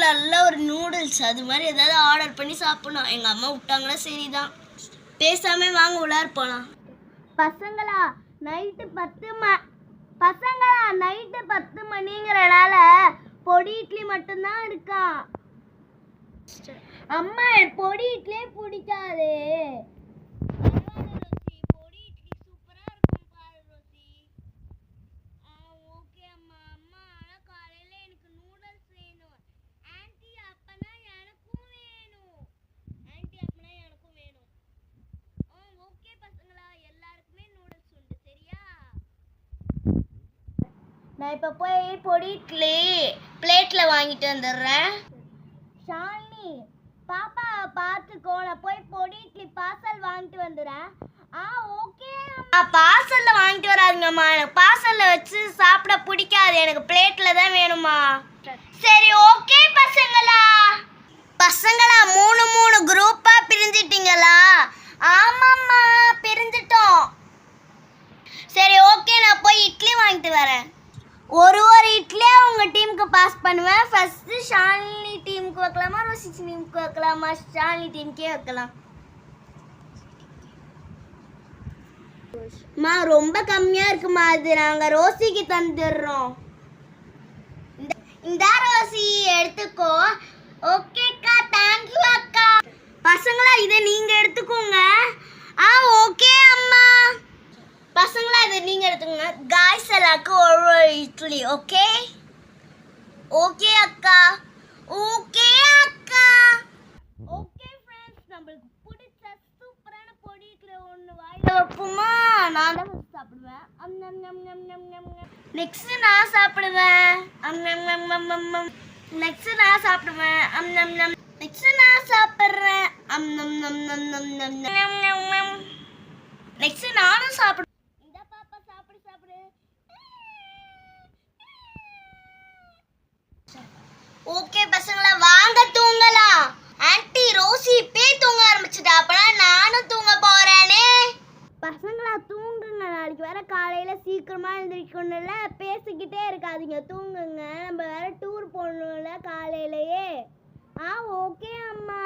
நல்ல ஒரு நூடுல்ஸ் அது மாதிரி ஏதாவது ஆர்டர் பண்ணி சாப்பிடணும். எங்கள் அம்மா விட்டாங்கன்னா சரிதான். பேசாம வாங்க உள்ளார போகலாம். பசங்களா நைட்டு 10 மணிங்கிறனால பொடி இட்லி மட்டும்தான் இருக்கா. அம்மா பொடி இட்லியே பிடிக்காது. நான் இப்போ போய் பொடி இட்லி பிளேட்டில் வாங்கிட்டு வந்துடுறேன். ஷாலினி பாப்பா பார்த்துக்கோ, நான் போய் பொடி இட்லி பார்சல் வாங்கிட்டு வந்துடுறேன். ஓகே. பார்சலில் வாங்கிட்டு வராதுங்கம்மா, எனக்கு பார்சலில் வச்சு சாப்பிட பிடிக்காது, எனக்கு பிளேட்டில் தான் வேணுமா. சரி ஓகே பசங்களா 3 குரூப்பாக பிரிஞ்சிட்டிங்களா? ஆமாம்மா பிரிஞ்சிட்டோம். சரி ஓகே, நான் போய் இட்லி வாங்கிட்டு வரேன். ஒரு இட்லியா உங்கள் டீமுக்கு பாஸ் பண்ணுவேன். ஃபஸ்ட்டு ஷாலினி டீமுக்கு வைக்கலாமா, ரோசி டீமுக்கு வைக்கலாமா? ஷாலினி டீமுக்கே வைக்கலாம். மா ரொம்ப கம்மியாக இருக்குமா, அது நாங்கள் ரோசிக்கு தந்துடுறோம். இந்த ரோசி எடுத்துக்கோ. ஓகேக்கா, தேங்க்யூ அக்கா. பசங்களா இதை நீங்கள் எடுத்துக்கோங்க. ஓகே அம்மா. பசங்களா இதை நீங்கள் எடுத்துக்கோங்க. காய்ஸ் எல்லாருக்கும் ஒரு இட்லி. ஓகே ஓகே அக்கா. ஓகே அக்கா. ஓகே ஃப்ரெண்ட்ஸ், நம்மளுக்கு பிடிச்ச சூப்பரான பொடி இட்லி ஒன்று வாயில் வைப்போமா? நான் தான் சாப்பிடுவேன். நெக்ஸ்ட் நான் சாப்பிடுவேன். நெக்ஸ்ட் நான் சாப்பிடுவேன். நெக்ஸ்ட் நான் சாப்பிட்றேன். நெக்ஸ்ட் நானும் சாப்பிடுவேன். ஓகே பசங்களா, வாங்க தூங்கலாம். ஆன்ட்டி ரோசி இப்பே தூங்க ஆரம்பிச்சுட்டா, அப்பனா நானும் தூங்க போறேனே. பசங்களா தூங்குங்க, நாளைக்கு வேற காலையில சீக்கிரமா எழுந்திரிக்கணும்ல. பேசிக்கிட்டே இருக்காதீங்க, தூங்குங்க. நம்ம வேற டூர் போகணும்ல காலையிலயே. ஓகே அம்மா.